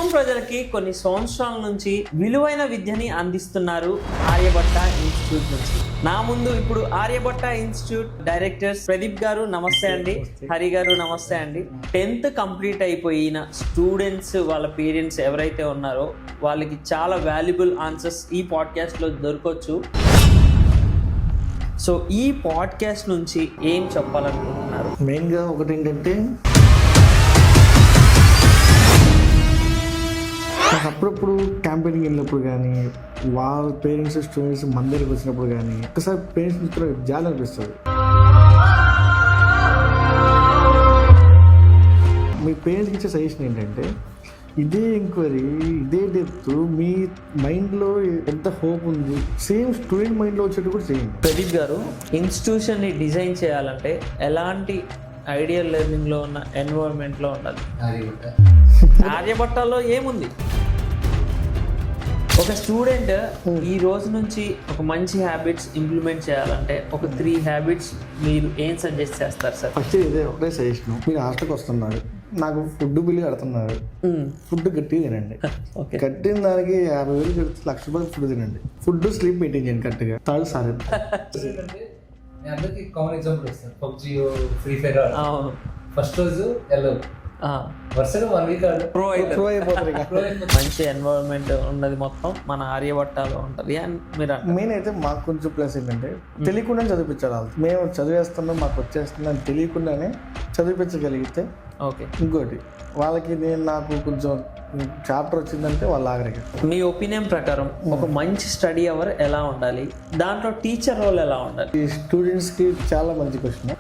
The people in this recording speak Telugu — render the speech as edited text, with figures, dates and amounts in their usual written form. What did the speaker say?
ఖమ్మం ప్రజలకి కొన్ని సంవత్సరాల నుంచి విలువైన విద్యని అందిస్తున్నారు ఆర్యభట్ట ఇన్స్టిట్యూట్ నుంచి. నా ముందు ఇప్పుడు ఆర్యభట్ట ఇన్స్టిట్యూట్ డైరెక్టర్స్ ప్రదీప్ గారు నమస్తే అండి, హరి గారు నమస్తే అండి. 10th కంప్లీట్ అయిపోయిన స్టూడెంట్స్ వాళ్ళ పేరెంట్స్ ఎవరైతే ఉన్నారో వాళ్ళకి చాలా వాల్యుబుల్ ఆన్సర్స్ ఈ పాడ్కాస్ట్లో దొరకవచ్చు. సో ఈ పాడ్కాస్ట్ నుంచి ఏం చెప్పాలనుకుంటున్నారు? మెయిన్గా ఒకటి ఏంటంటే, నాకు అప్పుడప్పుడు క్యాంపెయినింగ్ వెళ్ళినప్పుడు కానీ, వాళ్ళ పేరెంట్స్ స్టూడెంట్స్ మన దగ్గరికి వచ్చినప్పుడు కానీ ఒకసారి పేరెంట్స్ మిత్రులు జాలి అనిపిస్తుంది. మీ పేరెంట్స్కి ఇచ్చే సజెషన్ ఏంటంటే, ఇదే ఎంక్వైరీ, ఇదే డెప్త్ మీ మైండ్లో ఎంత హోప్ ఉంది సేమ్ స్టూడెంట్ మైండ్లో వచ్చేట్టు కూడా చేయండి. ప్రదీప్ గారు, ఇన్స్టిట్యూషన్ని డిజైన్ చేయాలంటే ఎలాంటి ఐడియల్ లెర్నింగ్లో ఉన్న ఎన్విరాన్మెంట్లో ఉండాలి? ఆర్యభట్టలో ఏముంది? ఒక స్టూడెంట్ ఈ రోజు నుంచి ఒక మంచి హ్యాబిట్స్ ఇంప్లిమెంట్ చేయాలంటే ఒక 3 హ్యాబిట్స్ మీరు ఏం సజెస్ట్ చేస్తారు సార్? ఫస్ట్ ఇదే ఒకటే సజెషన్. మీరు హాస్టల్కి వస్తున్నారు, నాకు ఫుడ్ బిల్లు కడుతున్నారు, ఫుడ్ గట్టి తినండి. కట్టిన దానికి 50,000 కడితే ₹1,00,000 ఫుడ్ తినండి. ఫుడ్ స్లీప్ మెయింటైన్ చేయండి కరెక్ట్గా. థర్డ్ సారీ అందరికి కామన్ ఎగ్జాంపుల్ ఇస్తాను. PUBG, free fire. అవును, ఫస్ట్ రోజు ఎల్లో వరుసగా 1 వీక్ ప్రో అయిపోతారు. మంచి ఎన్విరాన్మెంట్ ఉన్నది మొత్తం మన ఆర్యభట్టలో ఉంటుంది అని మీరు అంటారు. మెయిన్ అయితే మాకు కొంచెం ప్లస్ ఏంటంటే తెలియకుండానే చదివించాలి వాళ్ళు. మేము చదివేస్తున్నాం, మాకు వచ్చేస్తున్నాం తెలియకుండానే చదివించగలిగితే ఓకే. ఇంకోటి వాళ్ళకి నాకు కొంచెం చాప్టర్ వచ్చిందంటే వాళ్ళు ఆఖరికి. మీ ఒపీనియన్ ప్రకారం ఒక మంచి స్టడీ అవర్ ఎలా ఉండాలి? దాంట్లో టీచర్ రోల్ ఎలా ఉండాలి? ఈ స్టూడెంట్స్కి చాలా మంచి క్వశ్చన్.